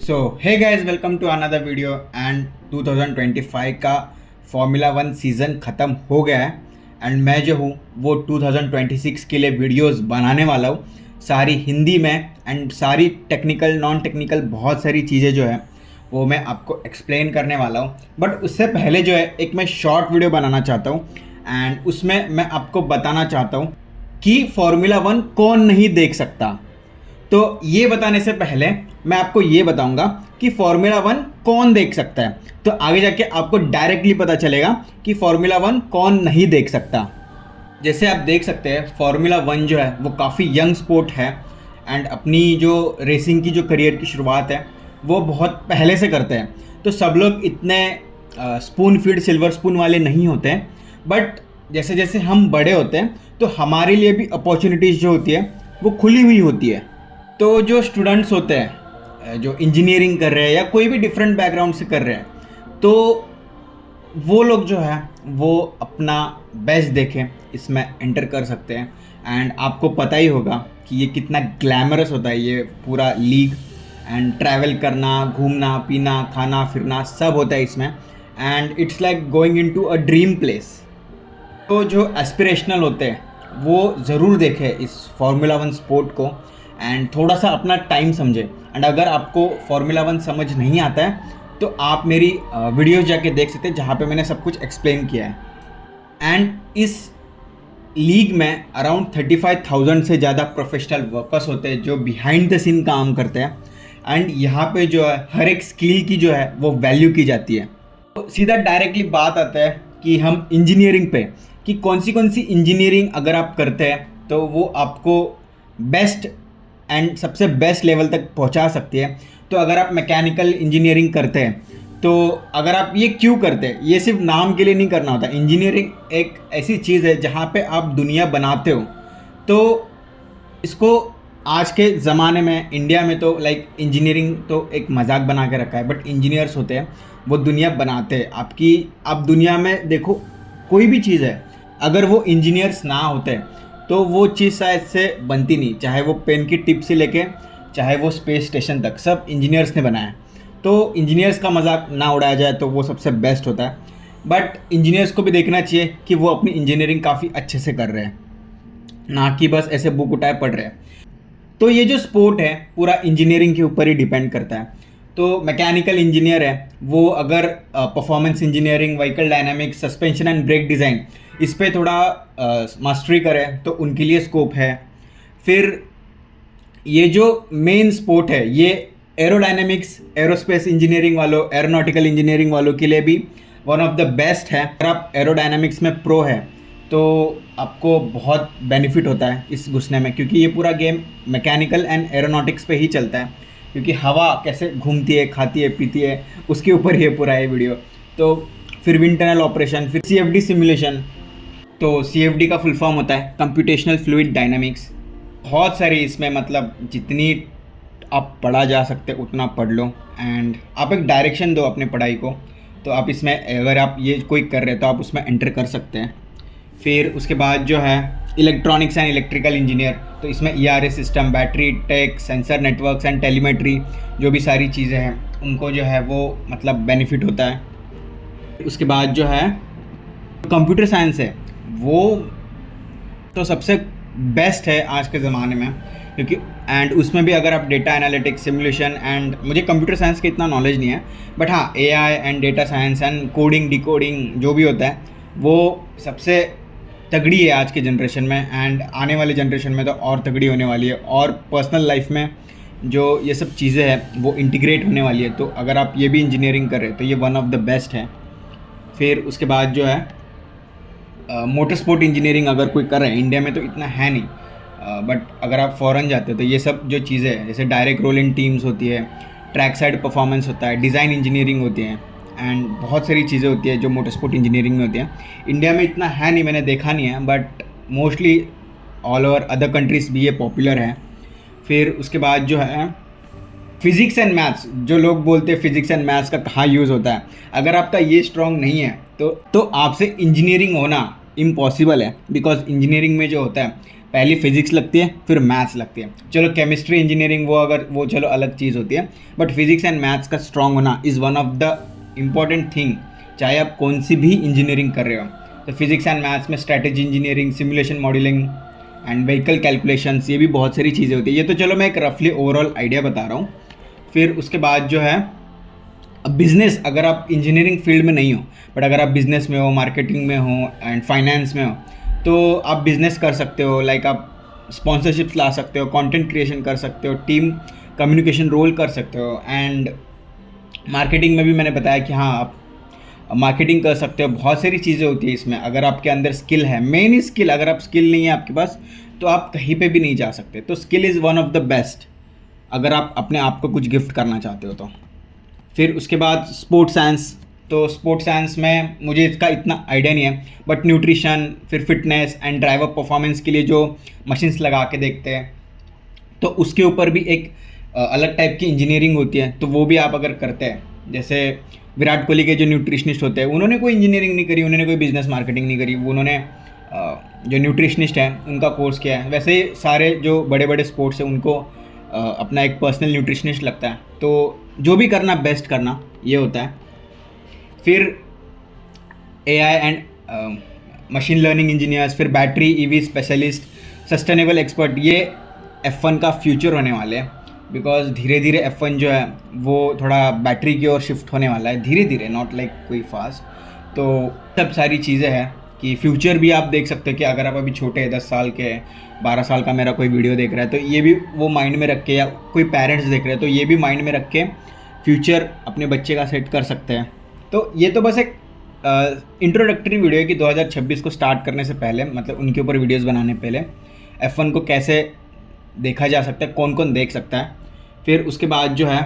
Hey guys, welcome to another video. And 2025 का formula one season ख़त्म हो गया है एंड मैं जो हूँ वो 2026 के लिए वीडियोस बनाने वाला हूँ, सारी हिंदी में एंड सारी टेक्निकल नॉन टेक्निकल बहुत सारी चीज़ें जो है वो मैं आपको एक्सप्लेन करने वाला हूँ। बट उससे पहले जो है एक मैं शॉर्ट वीडियो बनाना चाहता हूँ एंड उसमें मैं आपको बताना चाहता हूँ कि फार्मूला वन कौन नहीं देख सकता। तो ये बताने से पहले मैं आपको ये बताऊंगा कि फार्मूला वन कौन देख सकता है, तो आगे जाके आपको डायरेक्टली पता चलेगा कि फार्मूला वन कौन नहीं देख सकता। जैसे आप देख सकते हैं फार्मूला वन जो है वो काफ़ी यंग स्पोर्ट है एंड अपनी जो रेसिंग की जो करियर की शुरुआत है वो बहुत पहले से करते हैं। तो सब लोग इतने स्पून फीड सिल्वर स्पून वाले नहीं होते हैं, बट जैसे जैसे हम बड़े होते हैं तो हमारे लिए भी अपॉर्चुनिटीज़ जो होती है वो खुली हुई होती है। तो जो स्टूडेंट्स होते हैं जो इंजीनियरिंग कर रहे हैं या कोई भी डिफरेंट बैकग्राउंड से कर रहे हैं, तो वो लोग जो है वो अपना बेस्ट देखें, इसमें एंटर कर सकते हैं। एंड आपको पता ही होगा कि ये कितना ग्लैमरस होता है ये पूरा लीग, एंड ट्रैवल करना, घूमना पीना खाना फिरना सब होता है इसमें, and it's like going into a dream place. तो जो एस्पिरेशनल होते हैं वो ज़रूर देखें इस फार्मूला वन स्पोर्ट को एंड थोड़ा सा अपना टाइम समझे। एंड अगर आपको फार्मूला वन समझ नहीं आता है तो आप मेरी वीडियोस जाके देख सकते हैं जहाँ पे मैंने सब कुछ एक्सप्लेन किया है। एंड इस लीग में अराउंड 35,000 से ज़्यादा प्रोफेशनल वर्कर्स होते हैं जो बिहाइंड द सीन काम करते हैं। एंड यहाँ पे जो है हर एक स्किल की जो है वो वैल्यू की जाती है। तो सीधा डायरेक्टली बात आता है कि हम इंजीनियरिंग पे, कि कौन सी इंजीनियरिंग अगर आप करते हैं तो वो आपको बेस्ट एंड सबसे बेस्ट लेवल तक पहुंचा सकती है। तो अगर आप मैकेनिकल इंजीनियरिंग करते हैं तो अगर आप ये क्यों करते हैं, ये सिर्फ नाम के लिए नहीं करना होता। इंजीनियरिंग एक ऐसी चीज़ है जहाँ पे आप दुनिया बनाते हो। तो इसको आज के ज़माने में इंडिया में तो लाइक इंजीनियरिंग तो एक मजाक बना के रखा है, बट इंजीनियर्स होते हैं वो दुनिया बनाते हैं आपकी। आप दुनिया में देखो कोई भी चीज़ है, अगर वो इंजीनियर्स ना होते तो वो चीज़ शायद से बनती नहीं, चाहे वो पेन की टिप से लेके चाहे वो स्पेस स्टेशन तक सब इंजीनियर्स ने बनाया। तो इंजीनियर्स का मजाक ना उड़ाया जाए तो वो सबसे बेस्ट होता है। बट इंजीनियर्स को भी देखना चाहिए कि वो अपनी इंजीनियरिंग काफ़ी अच्छे से कर रहे हैं, ना कि बस ऐसे बुक उठाए पढ़ रहे हैं। तो ये जो स्पोर्ट है पूरा इंजीनियरिंग के ऊपर ही डिपेंड करता है। तो मैकेनिकल इंजीनियर है वो अगर performance engineering, vehicle dynamics, suspension and brake design इस पे थोड़ा मास्टरी करे तो उनके लिए स्कोप है। फिर ये जो मेन स्पोर्ट है ये एरोडायनेमिक्स, एरोस्पेस इंजीनियरिंग वालों, एरोनॉटिकल इंजीनियरिंग वालों के लिए भी वन ऑफ द बेस्ट है। अगर आप एरोडायनेमिक्स में प्रो है तो आपको बहुत बेनिफिट होता है इस घुसने में, क्योंकि ये पूरा गेम मैकेनिकल एंड एरोनॉटिक्स पे ही चलता है। क्योंकि हवा कैसे घूमती है, खाती है, पीती है, उसके ऊपर ये पूरा है वीडियो। तो फिर विंड टनल ऑपरेशन, फिर CFD सिमुलेशन। तो CFD का फुल फॉर्म होता है कंप्यूटेशनल फ्लूइड डायनामिक्स। बहुत सारी इसमें मतलब जितनी आप पढ़ा जा सकते उतना पढ़ लो एंड आप एक डायरेक्शन दो अपने पढ़ाई को। तो आप इसमें अगर आप ये कोई कर रहे हो तो आप उसमें एंटर कर सकते हैं। फिर उसके बाद जो है इलेक्ट्रॉनिक्स एंड इलेक्ट्रिकल इंजीनियर, तो इसमें ERA system, battery tech, sensor networks and telemetry जो भी सारी चीज़ें हैं उनको जो है वो मतलब बेनिफिट होता है। उसके बाद जो है कंप्यूटर साइंस है वो तो सबसे बेस्ट है आज के ज़माने में, क्योंकि एंड उसमें भी अगर आप डेटा एनालिटिक्स, सिमुलेशन एंड मुझे कंप्यूटर साइंस का इतना नॉलेज नहीं है, बट हाँ AI and data science and coding decoding जो भी होता है वो सबसे तगड़ी है आज के जनरेशन में। एंड आने वाले जनरेशन में तो और तगड़ी होने वाली है, और पर्सनल लाइफ में जो ये सब चीज़ें हैं वो इंटीग्रेट होने वाली है। तो अगर आप ये भी इंजीनियरिंग कर रहे हैं तो ये वन ऑफ द बेस्ट है। फिर उसके बाद जो है मोटर स्पोर्ट इंजीनियरिंग अगर कोई कर रहे हैं, इंडिया में तो इतना है नहीं, बट अगर आप फॉरेन जाते हो तो ये सब जो चीज़ें हैं जैसे डायरेक्ट रोल इन टीम्स होती है, ट्रैक साइड परफॉर्मेंस होता है, डिज़ाइन इंजीनियरिंग होती है एंड बहुत सारी चीज़ें होती है जो मोटर स्पोर्ट इंजीनियरिंग में होती हैं। इंडिया में इतना है नहीं, मैंने देखा नहीं है, but mostly all over other countries भी ये पॉपुलर है। फिर उसके बाद जो है फिज़िक्स एंड मैथ्स, जो लोग बोलते हैं फिज़िक्स एंड मैथ्स का कहाँ यूज़ होता है, अगर आपका ये स्ट्रॉन्ग नहीं है तो आपसे इंजीनियरिंग होना इम्पॉसिबल है, बिकॉज इंजीनियरिंग में जो होता है पहले फिजिक्स लगती है फिर मैथ्स लगती है। चलो केमिस्ट्री इंजीनियरिंग वो चलो अलग चीज़ होती है, बट फिजिक्स एंड मैथ्स का स्ट्रॉन्ग होना is one of the important thing, चाहे आप कौन सी भी इंजीनियरिंग कर रहे हो। तो फिजिक्स एंड मैथ्स में strategy engineering, simulation modelling and vehicle calculations, ये भी बहुत सारी चीज़ें होती है। ये तो चलो मैं एक रफली ओवरऑल आइडिया बता रहा हूँ। फिर उसके बाद जो है बिज़नेस, अगर आप इंजीनियरिंग फील्ड में नहीं हो बट अगर आप बिज़नेस में हो, मार्केटिंग में हो एंड फाइनेंस में हो, तो आप बिज़नेस कर सकते हो। लाइक आप स्पॉन्सरशिप्स ला सकते हो, कंटेंट क्रिएशन कर सकते हो, टीम कम्युनिकेशन रोल कर सकते हो। एंड मार्केटिंग में भी मैंने बताया कि हाँ, आप मार्केटिंग कर सकते हो। बहुत सारी चीज़ें होती है इसमें, अगर आपके अंदर स्किल है, मेन स्किल। अगर आप स्किल नहीं है आपके पास तो आप कहीं पे भी नहीं जा सकते। तो skill is one of the best अगर आप अपने आप को कुछ गिफ्ट करना चाहते हो तो। फिर उसके बाद स्पोर्ट्स साइंस, तो स्पोर्ट्स साइंस में मुझे इसका इतना आइडिया नहीं है, बट न्यूट्रिशन, फिर फिटनेस एंड ड्राइवर परफॉर्मेंस के लिए जो मशीन्स लगा के देखते हैं, तो उसके ऊपर भी एक अलग टाइप की इंजीनियरिंग होती है। तो वो भी आप अगर करते हैं, जैसे विराट कोहली के जो न्यूट्रिशनिस्ट होते हैं, उन्होंने कोई इंजीनियरिंग नहीं करी, उन्होंने कोई बिजनेस मार्केटिंग नहीं करी, वो उन्होंने जो न्यूट्रिशनिस्ट हैं उनका कोर्स किया है। वैसे ही सारे जो बड़े बड़े स्पोर्ट्स हैं उनको अपना एक पर्सनल न्यूट्रिशनिस्ट लगता है। तो जो भी करना बेस्ट करना, ये होता है। फिर AI and machine learning engineers, फिर battery EV specialist, sustainable expert, ये F1 का फ्यूचर होने वाले हैं। बिकॉज धीरे धीरे F1 जो है वो थोड़ा बैटरी की ओर शिफ्ट होने वाला है, धीरे धीरे, नॉट लाइक कोई फास्ट। तो सब सारी चीज़ें हैं कि फ्यूचर भी आप देख सकते हो कि अगर आप अभी छोटे हैं, 10 साल के, 12 साल का मेरा कोई वीडियो देख रहा है, तो ये भी वो माइंड में रख के, या कोई पेरेंट्स देख रहे हैं तो ये भी माइंड में रख के फ्यूचर अपने बच्चे का सेट कर सकते हैं। तो ये तो बस एक इंट्रोडक्टरी वीडियो है कि 2026 को स्टार्ट करने से पहले, मतलब उनके ऊपर वीडियोस बनाने पहले F1 को कैसे देखा जा सकता है, कौन कौन देख सकता है। फिर उसके बाद जो है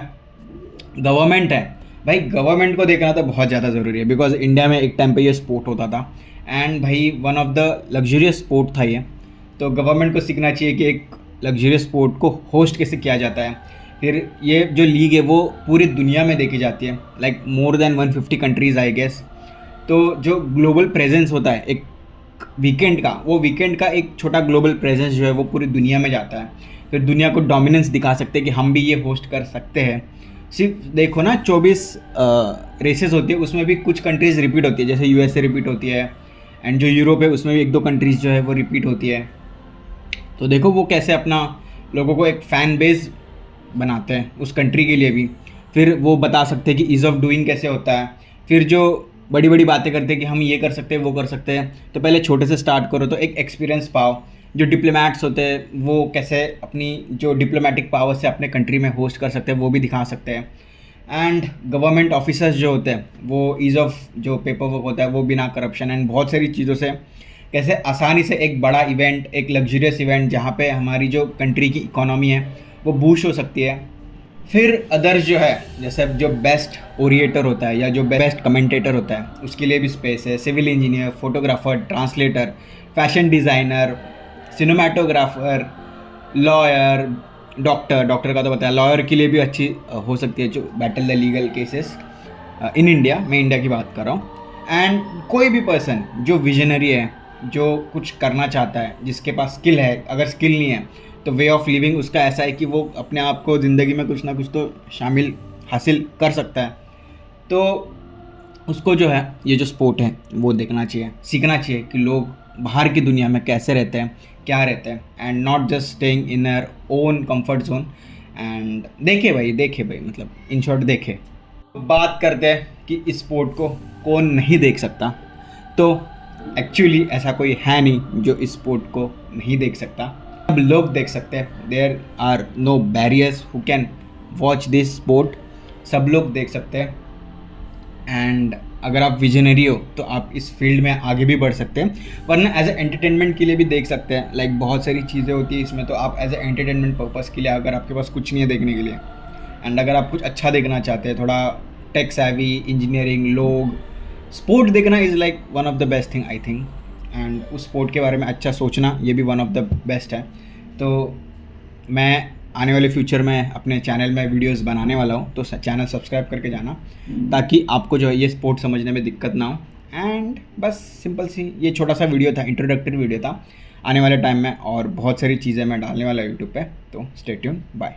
गवर्नमेंट है, भाई गवर्नमेंट को देखना तो बहुत ज़्यादा ज़रूरी है, बिकॉज इंडिया में एक टाइम पे ये स्पोर्ट होता था एंड भाई one of the luxurious sport था ये। तो गवर्नमेंट को सीखना चाहिए कि एक लग्जरियस स्पोर्ट को होस्ट कैसे किया जाता है। फिर ये जो लीग है वो पूरी दुनिया में देखी जाती है, like more than 150 countries I guess. तो जो ग्लोबल प्रेजेंस होता है एक वीकेंड का, वो वीकेंड का एक छोटा ग्लोबल प्रेजेंस जो है वो पूरी दुनिया में जाता है। फिर दुनिया को डोमिनेंस दिखा सकते हैं कि हम भी ये होस्ट कर सकते हैं। सिर्फ देखो ना, 24 रेसेस होती है, उसमें भी कुछ कंट्रीज़ रिपीट होती है, जैसे USA रिपीट होती है, एंड जो यूरोप है उसमें भी 1-2 कंट्रीज़ जो है वो रिपीट होती है। तो देखो वो कैसे अपना लोगों को एक फ़ैन बेस बनाते हैं उस कंट्री के लिए भी। फिर वो बता सकते हैं कि ईज़ ऑफ डूइंग कैसे होता है। फिर जो बड़ी बड़ी बातें करते हैं कि हम ये कर सकते हैं, वो कर सकते हैं, तो पहले छोटे से स्टार्ट करो तो एक एक्सपीरियंस पाओ। जो डिप्लोमैट्स होते हैं वो कैसे अपनी जो डिप्लोमेटिक पावर से अपने कंट्री में होस्ट कर सकते हैं, वो भी दिखा सकते हैं। एंड गवर्नमेंट ऑफिसर्स जो होते हैं वो ईज़ ऑफ जो पेपर वर्क होता है वो बिना करप्शन एंड बहुत सारी चीज़ों से कैसे आसानी से एक बड़ा इवेंट, एक लग्जरियस इवेंट जहाँ पे हमारी जो कंट्री की इकोनॉमी है वो बूस्ट हो सकती है। फिर अदर्स जो है, जैसे जो बेस्ट ओरिएटर होता है या जो बेस्ट कमेंटेटर होता है, उसके लिए भी स्पेस है। Civil engineer, photographer, translator, fashion designer, cinematographer, lawyer, doctor का तो बताया, लॉयर के लिए भी अच्छी हो सकती है जो battle the legal cases in India, मैं इंडिया की बात कर रहा हूँ। एंड कोई भी पर्सन जो विजनरी है, जो कुछ करना चाहता है, जिसके पास स्किल है, अगर स्किल नहीं है तो वे ऑफ लिविंग उसका ऐसा है कि वो अपने आप को ज़िंदगी में कुछ ना कुछ तो शामिल हासिल कर सकता है। तो उसको जो है ये जो स्पोर्ट है वो देखना चाहिए, सीखना चाहिए कि लोग बाहर की दुनिया में कैसे रहते हैं, क्या रहते हैं, and not just staying in their own comfort zone. And देखे भाई मतलब इन शॉर्ट देखे। बात करते हैं कि इस स्पोर्ट को कौन नहीं देख सकता, तो एक्चुअली ऐसा कोई है नहीं जो इस स्पोर्ट को नहीं देख सकता। सब लोग देख सकते हैं, there are no barriers who can watch this sport, सब लोग देख सकते हैं। एंड अगर आप विजनरी हो तो आप इस फील्ड में आगे भी बढ़ सकते हैं, वरना एज ए एंटरटेनमेंट के लिए भी देख सकते हैं। लाइक बहुत सारी चीज़ें होती है इसमें, तो आप एज ए एंटरटेनमेंट पर्पज़ के लिए, अगर आपके पास कुछ नहीं है देखने के लिए, एंड अगर आप कुछ अच्छा देखना चाहते हैं, थोड़ा टेक सैवी, इंजीनियरिंग, लोग, स्पोर्ट देखना is like one of the best thing I think. And उस स्पोर्ट के बारे में अच्छा सोचना ये भी वन ऑफ द बेस्ट है। तो मैं आने वाले फ्यूचर में अपने चैनल में वीडियोस बनाने वाला हूँ, तो चैनल सब्सक्राइब करके जाना ताकि आपको जो है ये स्पोर्ट समझने में दिक्कत ना हो। एंड बस सिंपल सी ये छोटा सा वीडियो था, इंट्रोडक्टरी वीडियो था। आने वाले टाइम में और बहुत सारी चीज़ें मैं डालने वाला यूट्यूब पे, तो स्टे ट्यून, बाय।